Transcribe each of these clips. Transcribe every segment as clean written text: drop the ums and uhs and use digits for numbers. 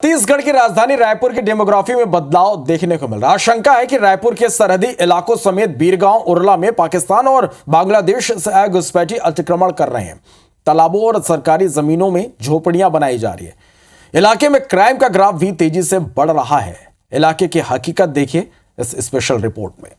छत्तीसगढ़ की राजधानी रायपुर की डेमोग्राफी में बदलाव देखने को मिल रहा है। आशंका है कि रायपुर के सरहदी इलाकों समेत बीरगांव, उरला में पाकिस्तान और बांग्लादेश से आए घुसपैठी अतिक्रमण कर रहे हैं। तालाबों और सरकारी जमीनों में झोपड़ियां बनाई जा रही है। इलाके में क्राइम का ग्राफ भी तेजी से बढ़ रहा है। इलाके की हकीकत देखिए इस स्पेशल रिपोर्ट में।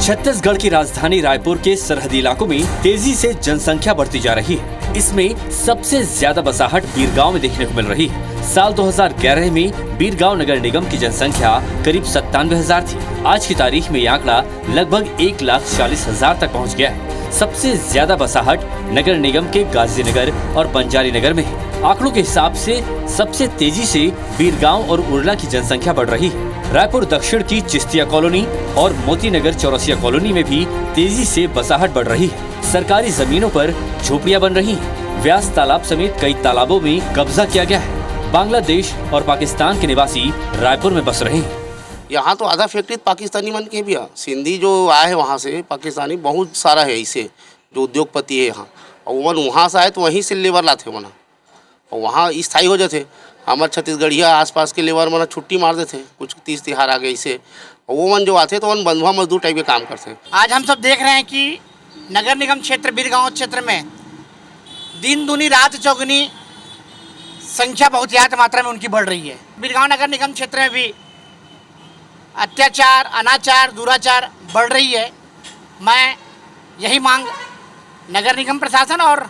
छत्तीसगढ़ की राजधानी रायपुर के सरहदी इलाकों में तेजी से जनसंख्या बढ़ती जा रही है। इसमें सबसे ज्यादा बसाहट बीरगांव में देखने को मिल रही है। साल 2011 में बीरगांव नगर निगम की जनसंख्या करीब 97,000 थी। आज की तारीख में ये आंकड़ा लगभग 1,40,000 तक पहुंच गया है। सबसे ज्यादा बसाहट नगर निगम के गाजीनगर और बंजारी नगर में है। आंकड़ों के हिसाब से सबसे तेजी से बीरगांव और उरला की जनसंख्या बढ़ रही है। रायपुर दक्षिण की चिस्तिया कॉलोनी और मोती नगर चौरसिया कॉलोनी में भी तेजी से बसाहट बढ़ रही है। सरकारी जमीनों पर झोपड़ियां बन रही हैं। व्यास तालाब समेत कई तालाबों में कब्जा किया गया है। बांग्लादेश और पाकिस्तान के निवासी रायपुर में बस रहे हैं। यहाँ तो आधा फैक्ट्री पाकिस्तानी मन के भी है। सिंधी जो आए हैं वहाँ से पाकिस्तानी बहुत सारा है। इसे जो उद्योगपति है यहाँ, और वहाँ से आए तो वहीं से लेबर लाते मना, और वहाँ स्थायी हो जाते। हमारे छत्तीसगढ़िया आसपास के लेबर मना छुट्टी मार देते। कुछ 30 तिहार आ गए इसे, और वो मन जो आते तो वन बंधुआ मजदूर टाइप के काम करते। आज हम सब देख रहे हैं कि नगर निगम क्षेत्र बीरगांव क्षेत्र में दिन दूनी रात चौगुनी संख्या बहुत ज़्यादा मात्रा में उनकी बढ़ रही है। बीरगांव नगर निगम क्षेत्र में भी अत्याचार, अनाचार, दुराचार बढ़ रही है। मैं यही मांग नगर निगम प्रशासन और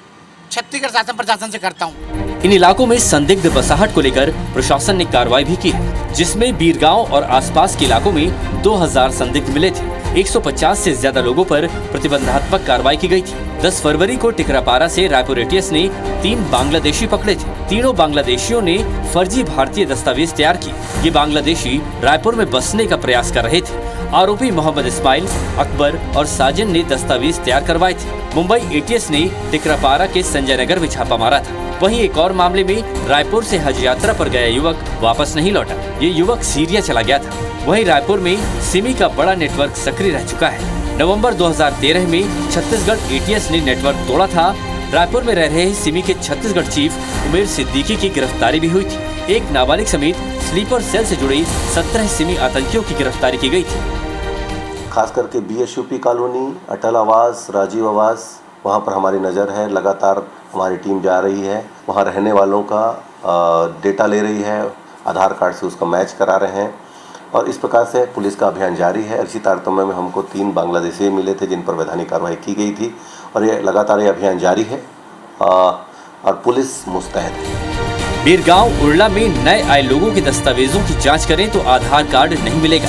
छत्तीसगढ़ शासन प्रशासन से करता हूँ। इन इलाकों में संदिग्ध बसाहट को लेकर प्रशासन ने कार्रवाई भी की है, जिसमें बीरगांव और आसपास के इलाकों में 2000 संदिग्ध मिले थे। 150 से ज्यादा लोगों पर प्रतिबंधात्मक कार्रवाई की गई थी। 10 फरवरी को टिकरापारा से रायपुर एटीएस ने 3 बांग्लादेशी पकड़े थे। तीनों बांग्लादेशियों ने फर्जी भारतीय दस्तावेज तैयार किए। ये बांग्लादेशी रायपुर में बसने का प्रयास कर रहे थे। आरोपी मोहम्मद इस्माइल, अकबर और साजन ने दस्तावेज तैयार करवाए थे। मुंबई एटीएस ने टिकरापारा के संजय नगर में छापा मारा था। वहीं एक और मामले में रायपुर से हज यात्रा पर गया युवक वापस नहीं लौटा। ये युवक सीरिया चला गया था। वहीं रायपुर में सिमी का बड़ा नेटवर्क सक्रिय रह चुका है। नवंबर 2013 में छत्तीसगढ़ एटीएस ने नेटवर्क तोड़ा था। रायपुर में रह रहे सिमी के छत्तीसगढ़ चीफ उमेर सिद्दीकी की गिरफ्तारी भी हुई थी। एक नाबालिग समेत स्लीपर सेल से जुड़े 17 सिमी आतंकियों की गिरफ्तारी की गई थी। खास करके बीएसयूपी कॉलोनी, अटल आवास, राजीव आवास, वहाँ पर हमारी नज़र है। लगातार हमारी टीम जा रही है, वहाँ रहने वालों का डेटा ले रही है, आधार कार्ड से उसका मैच करा रहे हैं, और इस प्रकार से पुलिस का अभियान जारी है। इसी तारतम्य में हमको 3 बांग्लादेशी मिले थे जिन पर वैधानिक कार्रवाई की गई थी, और ये लगातार ये अभियान जारी है और पुलिस मुस्तैद है। बीरगांव, उरला में नए आए लोगों के दस्तावेजों की जाँच करें तो आधार कार्ड नहीं मिलेगा।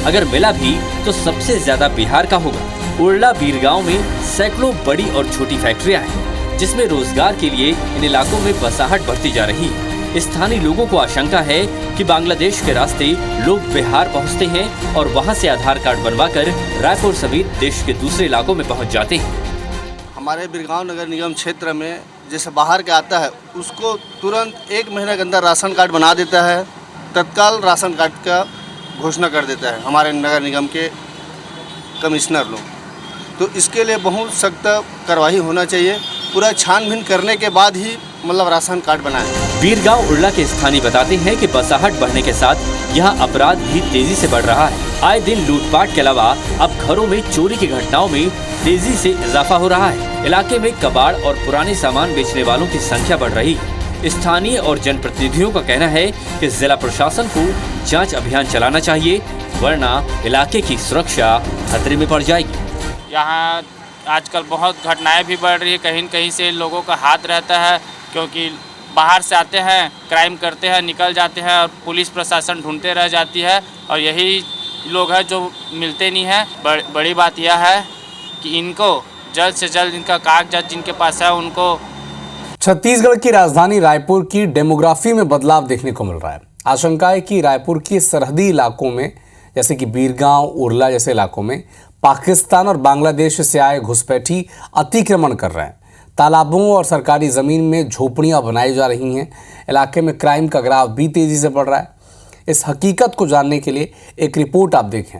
अगर मिला भी तो सबसे ज्यादा बिहार का होगा। उरला, बीरगांव में सैकड़ों बड़ी और छोटी फैक्ट्रियां हैं, जिसमें रोजगार के लिए इन इलाकों में बसाहट बढ़ती जा रही है। स्थानीय लोगों को आशंका है कि बांग्लादेश के रास्ते लोग बिहार पहुंचते हैं और वहां से आधार कार्ड बनवाकर रायपुर समेत देश के दूसरे इलाकों में पहुंच जाते हैं। हमारे बीरगांव नगर निगम क्षेत्र में जैसे बाहर के आता है उसको तुरंत 1 महीने के अंदर राशन कार्ड बना देता है, तत्काल राशन कार्ड का घोषणा कर देता है हमारे नगर निगम के कमिश्नर लोग। तो इसके लिए बहुत सख्त कार्रवाई होना चाहिए। पूरा छानबीन करने के बाद ही मतलब राशन कार्ड बनाएं। बीरगांव, उरला के स्थानीय बताते हैं कि बसाहट बढ़ने के साथ यहाँ अपराध भी तेजी से बढ़ रहा है। आए दिन लूटपाट के अलावा अब घरों में चोरी की घटनाओं में तेजी से इजाफा हो रहा है। इलाके में कबाड़ और पुराने सामान बेचने वालों की संख्या बढ़ रही है। स्थानीय और जनप्रतिनिधियों का कहना है कि जिला प्रशासन को जांच अभियान चलाना चाहिए, वरना इलाके की सुरक्षा खतरे में पड़ जाएगी। यहाँ आजकल बहुत घटनाएं भी बढ़ रही है। कहीं न कहीं से लोगों का हाथ रहता है, क्योंकि बाहर से आते हैं, क्राइम करते हैं, निकल जाते हैं और पुलिस प्रशासन ढूंढते रह जाती है, और यही लोग हैं जो मिलते नहीं हैं। बड़ी बात यह है कि इनको जल्द से जल्द इनका कागजात जिनके पास है उनको। छत्तीसगढ़ की राजधानी रायपुर की डेमोग्राफी में बदलाव देखने को मिल रहा है। आशंका है कि रायपुर के सरहदी इलाकों में, जैसे कि बीरगांव, उरला जैसे इलाकों में पाकिस्तान और बांग्लादेश से आए घुसपैठी अतिक्रमण कर रहे हैं। तालाबों और सरकारी ज़मीन में झोपड़ियां बनाई जा रही हैं। इलाके में क्राइम का ग्राफ भी तेज़ी से बढ़ रहा है। इस हकीकत को जानने के लिए एक रिपोर्ट आप देखें।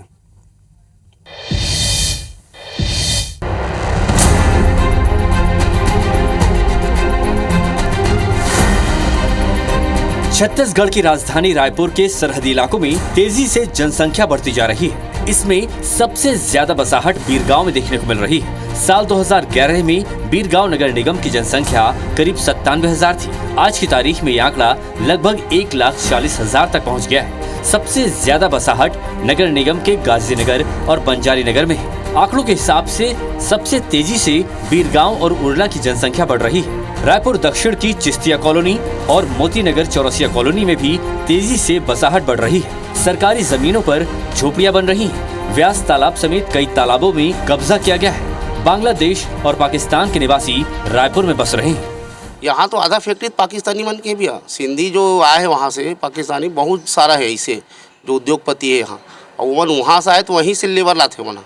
छत्तीसगढ़ की राजधानी रायपुर के सरहदी इलाकों में तेजी से जनसंख्या बढ़ती जा रही है। इसमें सबसे ज्यादा बसाहट बीरगांव में देखने को मिल रही है। साल 2011 में बीरगांव नगर निगम की जनसंख्या करीब 97,000 थी। आज की तारीख में ये आंकड़ा लगभग 1,40,000 तक पहुंच गया है। सबसे ज्यादा बसाहट नगर निगम के गाजीनगर और बंजारी नगर में है। आंकड़ों के हिसाब से सबसे तेजी से बीरगांव और उरला की जनसंख्या बढ़ रही है। रायपुर दक्षिण की चिस्तिया कॉलोनी और मोती नगर चौरसिया कॉलोनी में भी तेजी से बसाहट बढ़ रही है। सरकारी जमीनों पर झोपड़ियां बन रही हैं। व्यास तालाब समेत कई तालाबों में कब्जा किया गया है। बांग्लादेश और पाकिस्तान के निवासी रायपुर में बस रहे हैं। यहाँ तो आधा फैक्ट्री पाकिस्तानी बन के भी है। सिंधी जो आए हैं वहाँ से पाकिस्तानी बहुत सारा है इसे जो उद्योगपति है यहाँ, और वहाँ से आए तो वहीं से लेबर लाते मना,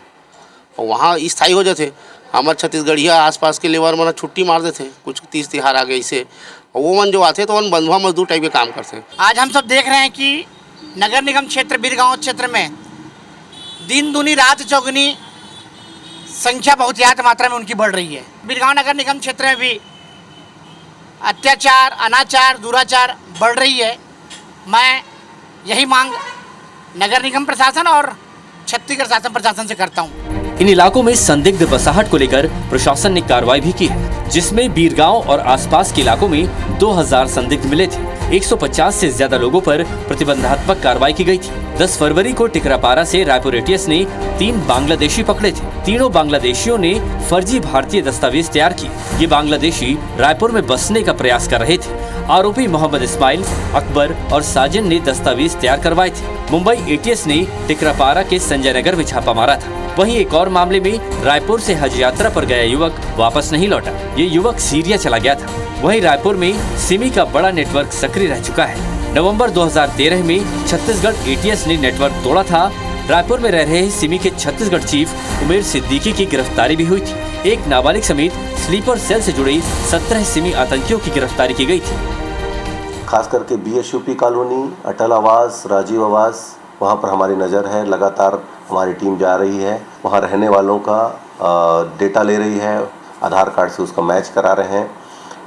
और वहाँ स्थायी हो जाते। हमारे छत्तीसगढ़िया आसपास के लेबर मना छुट्टी मार देते, कुछ 30 तिहार आ गए इसे, और वो मन जो आते तो वन बंधुआ मजदूर टाइप के काम करते। आज हम सब देख रहे हैं कि नगर निगम क्षेत्र बीरगांव क्षेत्र में दिन दूनी रात चौगुनी संख्या बहुत ज़्यादा मात्रा में उनकी बढ़ रही है। बीरगांव नगर निगम क्षेत्र में भी अत्याचार, अनाचार, दुराचार बढ़ रही है। मैं यही मांग नगर निगम प्रशासन और छत्तीसगढ़ शासन प्रशासन से करता हूँ। इन इलाकों में संदिग्ध बसाहट को लेकर प्रशासन ने कार्रवाई भी की है, जिसमें बीरगांव और आसपास के इलाकों में 2000 संदिग्ध मिले थे। 150 से ज्यादा लोगों पर प्रतिबंधात्मक कार्रवाई की गई थी। 10 फरवरी को टिकरापारा से रायपुर एटीएस ने 3 बांग्लादेशी पकड़े थे। तीनों बांग्लादेशियों ने फर्जी भारतीय दस्तावेज तैयार किए। ये बांग्लादेशी रायपुर में बसने का प्रयास कर रहे थे। आरोपी मोहम्मद इस्माइल, अकबर और साजन ने दस्तावेज तैयार करवाए थे। मुंबई एटीएस ने टिकरापारा के संजय नगर में छापा मारा था। वहीं एक और मामले में रायपुर से हज यात्रा पर गया युवक वापस नहीं लौटा। ये युवक सीरिया चला गया था। वहीं रायपुर में सिमी का बड़ा नेटवर्क सक्रिय रह चुका है। नवंबर 2013 में छत्तीसगढ़ एटीएस ने नेटवर्क तोड़ा था। रायपुर में रह रहे सिमी के छत्तीसगढ़ चीफ उमेर सिद्दीकी की गिरफ्तारी भी हुई थी। एक नाबालिग समेत स्लीपर सेल से जुड़े 17 सिमी आतंकियों की गिरफ्तारी की गई थी। खास करके BSUP कॉलोनी, अटल आवास, राजीव आवास, वहाँ पर हमारी नज़र है। लगातार हमारी टीम जा रही है, वहाँ रहने वालों का डेटा ले रही है, आधार कार्ड से उसका मैच करा रहे हैं,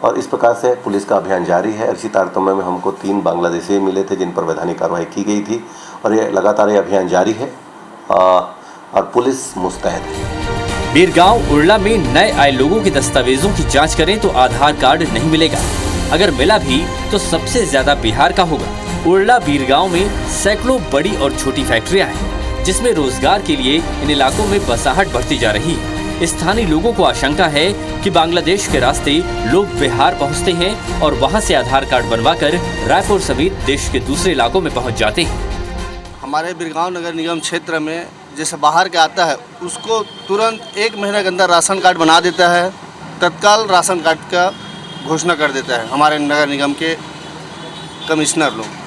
और इस प्रकार से पुलिस का अभियान जारी है। इसी तारतम्य में हमको 3 बांग्लादेशी मिले थे जिन पर वैधानिक कार्रवाई की गई थी, और ये लगातार ये अभियान जारी है और पुलिस मुस्तैद है। बीरगांव उरला में नए आए लोगों के दस्तावेजों की जांच करें तो आधार कार्ड नहीं मिलेगा। अगर मिला भी तो सबसे ज्यादा बिहार का होगा। उरला बीरगांव में सैकड़ों बड़ी और छोटी फैक्ट्रियां हैं, जिसमें रोजगार के लिए इन इलाकों में बसाहट बढ़ती जा रही है। स्थानीय लोगों को आशंका है कि बांग्लादेश के रास्ते लोग बिहार पहुंचते हैं और वहां से आधार कार्ड बनवाकर रायपुर समेत देश के दूसरे इलाकों में पहुंच जाते हैं। हमारे बीरगांव नगर निगम क्षेत्र में जैसे बाहर के आता है उसको तुरंत 1 महीने के अंदर राशन कार्ड बना देता है, तत्काल राशन कार्ड का घोषणा कर देता है हमारे नगर निगम के कमिश्नर लोग।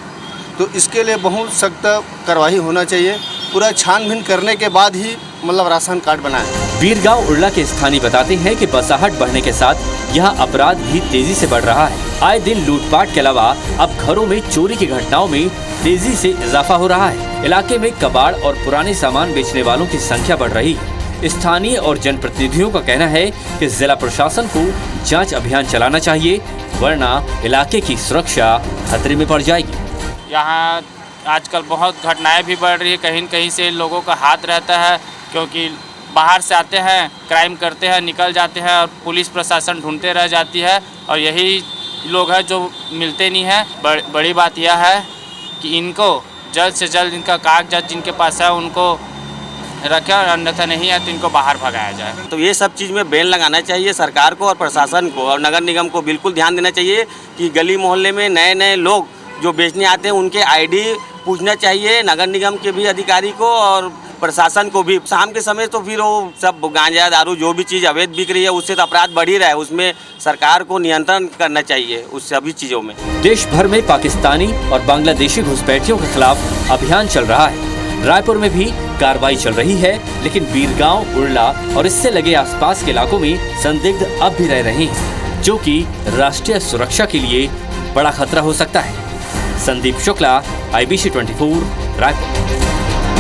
तो इसके लिए बहुत सख्त कार्रवाई होना चाहिए। पूरा छानबीन करने के बाद ही मतलब राशन कार्ड बनाएं। बीरगांव उरला के स्थानीय बताते हैं कि बसाहट बढ़ने के साथ यहाँ अपराध भी तेजी से बढ़ रहा है। आए दिन लूटपाट के अलावा अब घरों में चोरी की घटनाओं में तेजी से इजाफा हो रहा है। इलाके में कबाड़ और पुराने सामान बेचने वालों की संख्या बढ़ रही है। स्थानीय और जनप्रतिनिधियों का कहना है कि जिला प्रशासन को जांच अभियान चलाना चाहिए, वरना इलाके की सुरक्षा खतरे में पड़ जाएगी। यहाँ आजकल बहुत घटनाएं भी बढ़ रही है। कहीं न कहीं से लोगों का हाथ रहता है, क्योंकि बाहर से आते हैं, क्राइम करते हैं, निकल जाते हैं और पुलिस प्रशासन ढूंढते रह जाती है, और यही लोग हैं जो मिलते नहीं हैं। बड़ी बात यह है कि इनको जल्द से जल्द इनका कागजात जिनके पास है उनको रखें, और अन्यथा नहीं है तो इनको बाहर भगाया जाए। तो ये सब चीज़ में बैन लगाना चाहिए सरकार को और प्रशासन को, और नगर निगम को बिल्कुल ध्यान देना चाहिए कि गली मोहल्ले में नए नए लोग जो बेचने आते हैं उनके आईडी पूछना चाहिए नगर निगम के भी अधिकारी को और प्रशासन को भी। शाम के समय तो फिर वो सब गांजा दारू जो भी चीज़ अवैध बिक रही है उससे तो अपराध बढ़ ही रहा है, उसमें सरकार को नियंत्रण करना चाहिए उस सभी चीज़ों में। देश भर में पाकिस्तानी और बांग्लादेशी घुसपैठियों के खिलाफ अभियान चल रहा है। रायपुर में भी कार्रवाई चल रही है, लेकिन बीरगांव, उरला और इससे लगे आसपास के इलाकों में संदिग्ध अब भी रह रहे हैं, जो कि राष्ट्रीय सुरक्षा के लिए बड़ा खतरा हो सकता है। संदीप शुक्ला, IBC 24, रायपुर।